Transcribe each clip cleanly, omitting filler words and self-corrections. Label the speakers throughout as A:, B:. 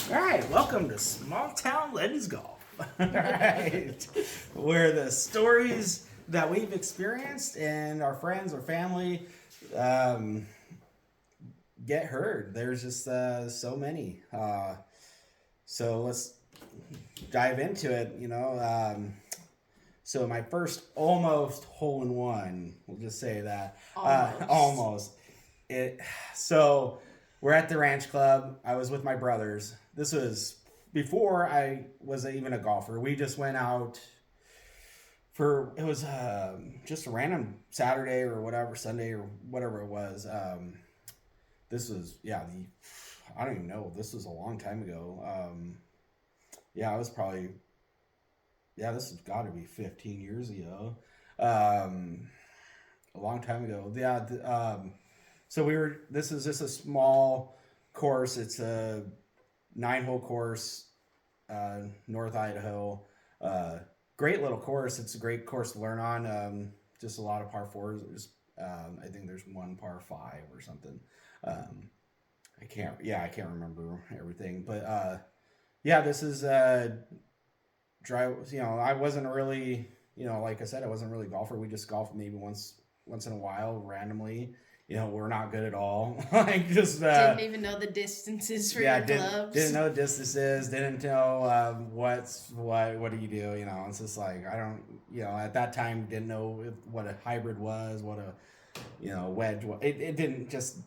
A: All right, welcome to Small Town Legends Golf. All right, where the stories that we've experienced and our friends or family um, get heard. There's just so many. So let's dive into it. So my first almost hole in one. We'll just say that almost. It. So we're at the ranch club. I was with my brothers. This was before I was even a golfer. We just went out for it was just a random Saturday or whatever, Sunday or whatever it was. This was I don't even know. This was a long time ago. I was probably this has got to be 15 years ago. A long time ago. So this is just a small course. It's a 9-hole course, North Idaho. Great little course. It's a great course to learn on. Just a lot of par fours. I think there's one par five or something. I can't remember everything, but this is dry. I wasn't really, like I said, I wasn't really a golfer. We just golfed maybe once in a while, randomly. We're not good at all. Like just
B: didn't even know the distances for your clubs.
A: Didn't know the distances. Didn't know what do you do? It's just like I don't. At that time didn't know what a hybrid was, what a wedge. It didn't just.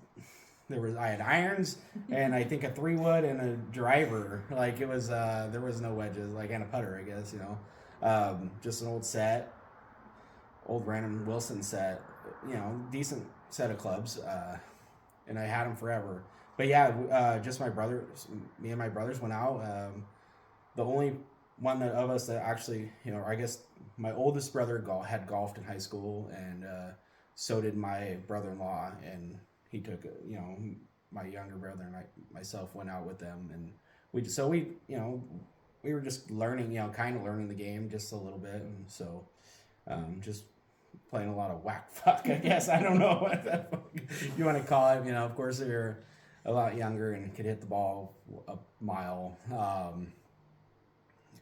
A: I had irons and I think a 3-wood and a driver. Like it was there was no wedges, like, and a putter, I guess. Just an old set, old Brandon Wilson set. Decent set of clubs, and I had them forever. But just me and my brothers went out. The only one of us that actually, I guess my oldest brother had golfed in high school, and so did my brother-in-law, and he took, my younger brother and myself went out with them, and we were just learning, kind of learning the game just a little bit, and so just playing a lot of whack fuck, I guess. I don't know what the fuck you want to call it. Of course, if you're a lot younger and could hit the ball a mile,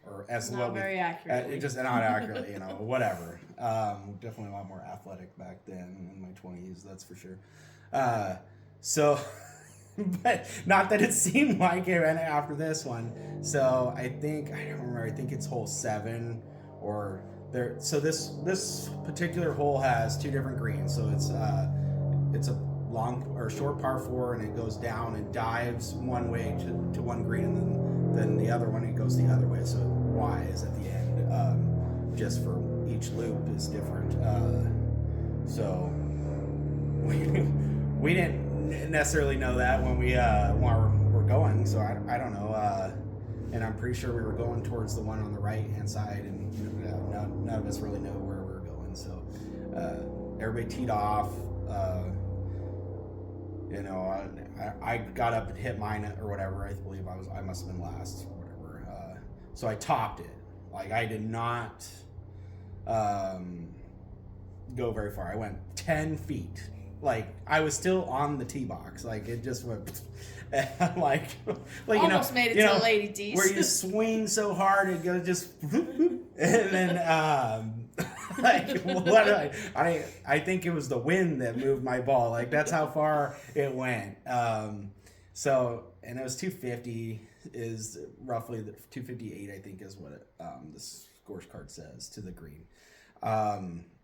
A: or as
B: not very accurately.
A: Just not accurately, whatever. Definitely a lot more athletic back then in my 20s, that's for sure. So, but not that it seemed like it after this one. So I don't remember. I think it's hole 7 or there. So this particular hole has 2 different greens. So it's a long or short par 4, and it goes down and dives one way to one green, and then the other one it goes the other way. So Y is at the end. Just for each loop is different. So we didn't necessarily know that when we were going, so I don't know, and I'm pretty sure we were going towards the one on the right hand side, and none of us really know where we were going. So everybody teed off. I got up and hit mine or whatever. I believe I must have been last or whatever. So I topped it. Like I did not go very far. I went 10 feet. Like I was still on the tee box. Like it just went like
B: almost made it to the lady tees.
A: Where you swing so hard it goes just and then like what I think it was the wind that moved my ball. Like that's how far it went. So and it was 250 is roughly the 258 I think is what the scorecard says to the green.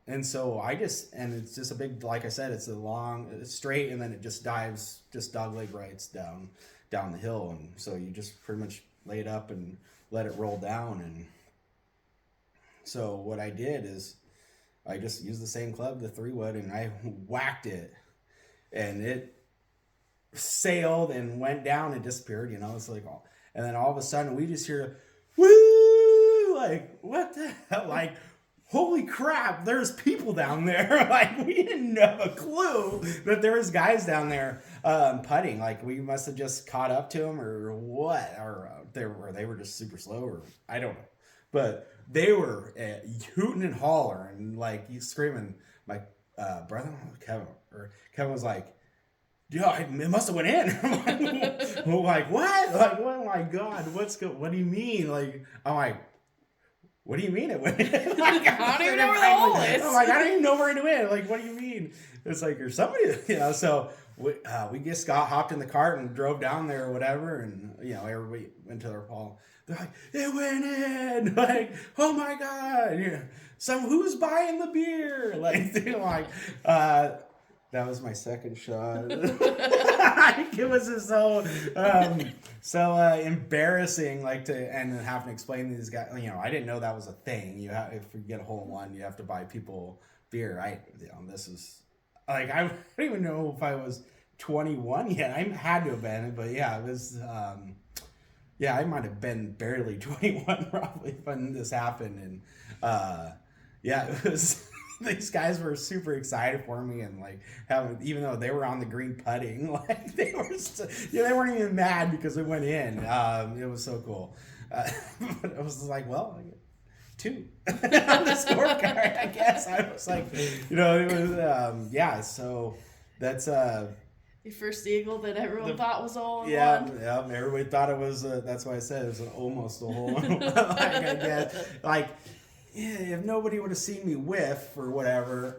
A: And so it's just a big, like I said, it's it's straight, and then it just dives, just dogleg rights down the hill. And so you just pretty much lay it up and let it roll down. And so what I did is I just used the same club, the 3-wood, and I whacked it, and it sailed and went down and disappeared, it's like, and then all of a sudden we just hear, woo, like, what the hell, like, holy crap, there's people down there. Like, we didn't have a clue that there was guys down there putting. Like, we must have just caught up to them or what. Or they were just super slow, or I don't know. But they were hooting and hollering, like, screaming. My brother, Kevin was like, yeah, it must have went in. I'm like, what? Like, oh my God, what do you mean? Like, I'm like, what do you mean it went in? Like,
B: I don't even know where the hole is.
A: I'm like, I don't even know where it went. Like, what do you mean? It's like, there's somebody, so we just hopped in the cart and drove down there or whatever. And, everybody went to their Paul. They're like, it went in. Like, oh my God. Who's buying the beer? Like, they're like, that was my second shot. It was just so embarrassing, like and having to explain to these guys. I didn't know that was a thing. If you get a hole in one, you have to buy people beer. This is like I don't even know if I was 21 yet. I had to have been, but yeah, it was. I might have been barely 21 probably when this happened, and it was. These guys were super excited for me, and like even though they were on the green putting, like they weren't even mad because it went in. It was so cool. But I was like, well, 2 on the scorecard, I guess. I was like, it was So that's
B: your first eagle that everyone thought was all in one.
A: Yeah, everybody thought it was. That's why I said it was almost a hole. Like, I guess, like. Yeah, if nobody would have seen me whiff or whatever,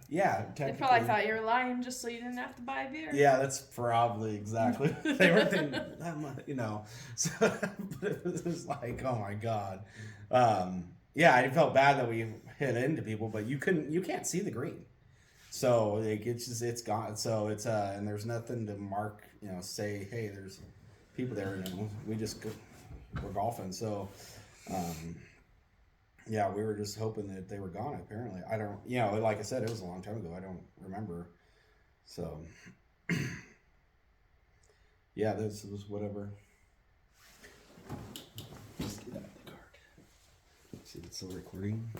B: They probably thought you were lying just so you didn't have to buy beer.
A: Yeah, that's probably exactly. They were thinking that much, So, but it was like, oh my God. I felt bad that we hit into people, but you can't see the green, so like, it's gone. So it's and there's nothing to mark, say, hey, there's people there. We're golfing, so. We were just hoping that they were gone, apparently. I don't, like I said, it was a long time ago. I don't remember. So, this was whatever. Just get out of the card. See if it's still recording.